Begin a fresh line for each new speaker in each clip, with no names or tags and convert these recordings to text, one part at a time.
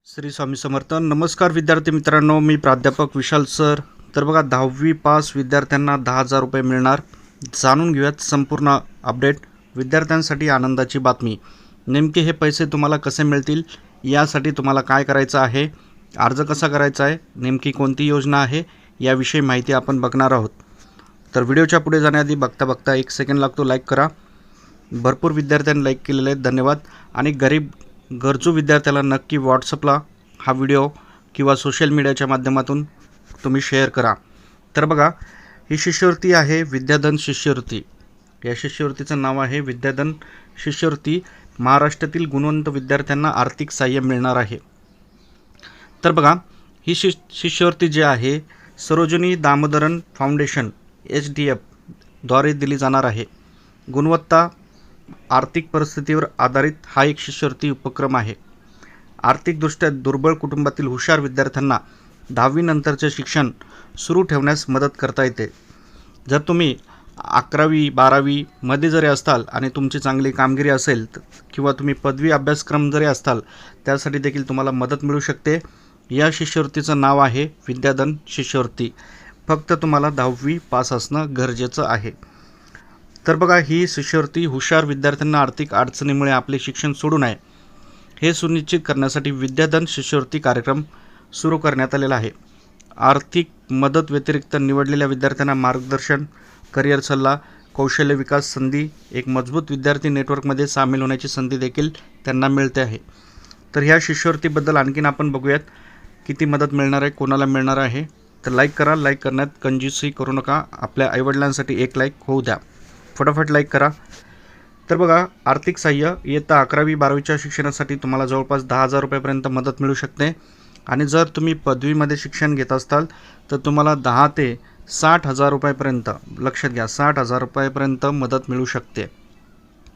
श्री स्वामी समर्थ. नमस्कार विद्यार्थी मित्रांनो, मी प्राध्यापक विशाल सर. तर बघा, 10वी पास विद्यार्थ्यांना 10,000 रुपये मिळणार. जाणून घेऊयात संपूर्ण अपडेट. विद्यार्थ्यांसाठी आनंदाची बातमी. नेमके हे पैसे तुम्हाला कसे मिळतील, यासाठी तुम्हाला काय करायचं आहे, अर्ज कसा करायचा आहे, नेमकी कोणती योजना आहे, याविषयी माहिती आपण बघणार आहोत. तर व्हिडिओच्या पुढे जाण्याआधी बघता एक सेकंड लागतो. लाईक करा. भरपूर विद्यार्थ्यांनी लाईक केलेले आहेत, धन्यवाद. आणि गरजू विद्यार्थ्याला नक्की व्हॉट्सअपला हा व्हिडिओ किंवा सोशल मीडियाच्या माध्यमातून तुम्ही शेअर करा. तर बघा, ही शिष्यवृत्ती आहे विद्याधन शिष्यवृत्ती. या शिष्यवृत्तीचं नाव आहे विद्याधन शिष्यवृत्ती. महाराष्ट्रातील गुणवंत विद्यार्थ्यांना आर्थिक सहाय्य मिळणार आहे. तर बघा, ही शिष्यवृत्ती जी आहे सरोजिनी दामोदरन फाउंडेशन HDF द्वारे दिली जाणार आहे. गुणवत्ता आर्थिक परिस्थितीवर आधारित हा एक शिष्यवृत्ती उपक्रम आहे. आर्थिकदृष्ट्या दुर्बल कुटुंबातील हुशार विद्यार्थ्यांना 10वी नंतरचे शिक्षण सुरू ठेवण्यास मदत करता येते. जर तुम्ही 11वी 12वी मध्ये जरी असताल आणि तुमची चांगली कामगिरी असेल किंवा तुम्ही पदवी अभ्यासक्रम जरी असताल, त्यासाठी देखील तुम्हाला मदत मिळू शकते. या शिष्यवृत्तीचं नाव आहे विद्याधन शिष्यवृत्ती. फक्त तुम्हाला 10वी पास असणं गरजेचं आहे. तर बघा, ही शिष्यवृत्ती हुशार विद्यार्थ्यांना आर्थिक अडचणीमुळे आपले शिक्षण सोडू नये हे सुनिश्चित करण्यासाठी विद्याधन शिष्यवृत्ती कार्यक्रम सुरू करण्यात आलेला आहे. आर्थिक मदत व्यतिरिक्त निवडलेल्या विद्यार्थ्यांना मार्गदर्शन, करिअर सल्ला, कौशल्य विकास संधी, एक मजबूत विद्यार्थी नेटवर्कमध्ये सामील होण्याची संधी देखील त्यांना मिळते आहे. तर ह्या शिष्यवृत्तीबद्दल आणखीन आपण बघूयात, किती मदत मिळणार आहे, कोणाला मिळणार आहे. तर लाईक करा. लाईक करण्यात कंजूसी करू नका. आपल्या आईवडिलांसाठी एक लाईक होऊ द्या. फटाफट लाईक करा. तर बघा, आर्थिक सहाय्य इयत्ता 11वी 12वीच्या शिक्षणासाठी तुम्हाला जवळपास 10,000 रुपयापर्यंत मदत मिळू शकते. आणि जर तुम्ही पदवीमध्ये शिक्षण घेत असाल तर तुम्हाला 10 ते 60,000 रुपयापर्यंत, लक्षात घ्या, 60,000 रुपयापर्यंत मदत मिळू शकते.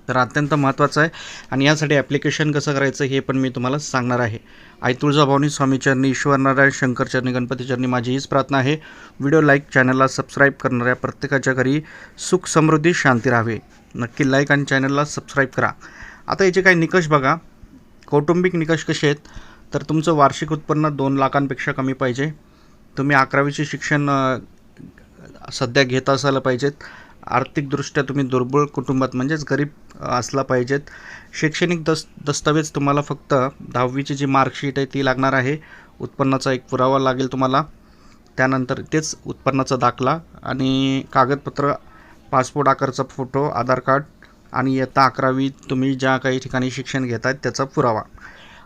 तर अत्यंत महत्त्वाचं आहे. आणि यासाठी ॲप्लिकेशन कसं करायचं हे पण मी तुम्हाला सांगणार आहे. आई तुळजाभवानी, स्वामीचरणी, ईश्वर नारायण, शंकरचरणी, गणपतीचरणी माझी हीच प्रार्थना आहे. व्हिडिओ लाईक, चॅनलला सबस्क्राईब करणाऱ्या प्रत्येकाच्या घरी सुख समृद्धी शांती राहावे. नक्की लाईक आणि चॅनलला सबस्क्राईब करा. आता याचे काही निकष बघा. कौटुंबिक निकष कसे आहेत, तर तुमचं वार्षिक उत्पन्न 2 लाखांपेक्षा कमी पाहिजे. तुम्ही 11वीचे शिक्षण सध्या घेत असायला पाहिजेत. आर्थिकदृष्ट्या तुम्ही दुर्बळ कुटुंबात म्हणजेच गरीब असला पाहिजेत. शैक्षणिक दस्तावेज तुम्हाला फक्त 10वीची जी मार्कशीट आहे ती लागणार आहे. उत्पन्नाचा एक पुरावा लागेल तुम्हाला. त्यानंतर तेच उत्पन्नाचा दाखला आणि कागदपत्र, पासपोर्ट आकारचा फोटो, आधार कार्ड आणि इयत्ता 11वी तुम्ही ज्या काही ठिकाणी शिक्षण घेत आहेत त्याचा पुरावा.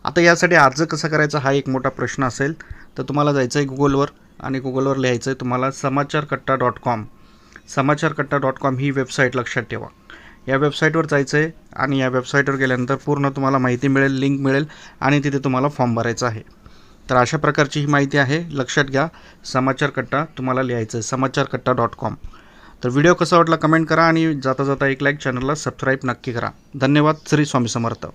आता यासाठी अर्ज कसा करायचा हा एक मोठा प्रश्न असेल. तर तुम्हाला जायचं आहे गुगलवर आणि गुगलवर लिहायचं आहे तुम्हाला समाचारकट्टा.com. समाचारकट्टा.com ही वेबसाईट लक्षात ठेवा. या वेबसाईटवर जायचं आहे आणि या वेबसाईटवर गेल्यानंतर पूर्ण तुम्हाला माहिती मिळेल, लिंक मिळेल आणि तिथे तुम्हाला फॉर्म भरायचा आहे. तर अशा प्रकारची ही माहिती आहे, लक्षात घ्या. समाचारकट्टा तुम्हाला लिहायचं आहे, समाचारकट्टा.com. तर व्हिडिओ कसा वाटला कमेंट करा आणि जाता एक लाईक, चॅनलला सबस्क्राईब नक्की करा. धन्यवाद. श्री स्वामी समर्थ.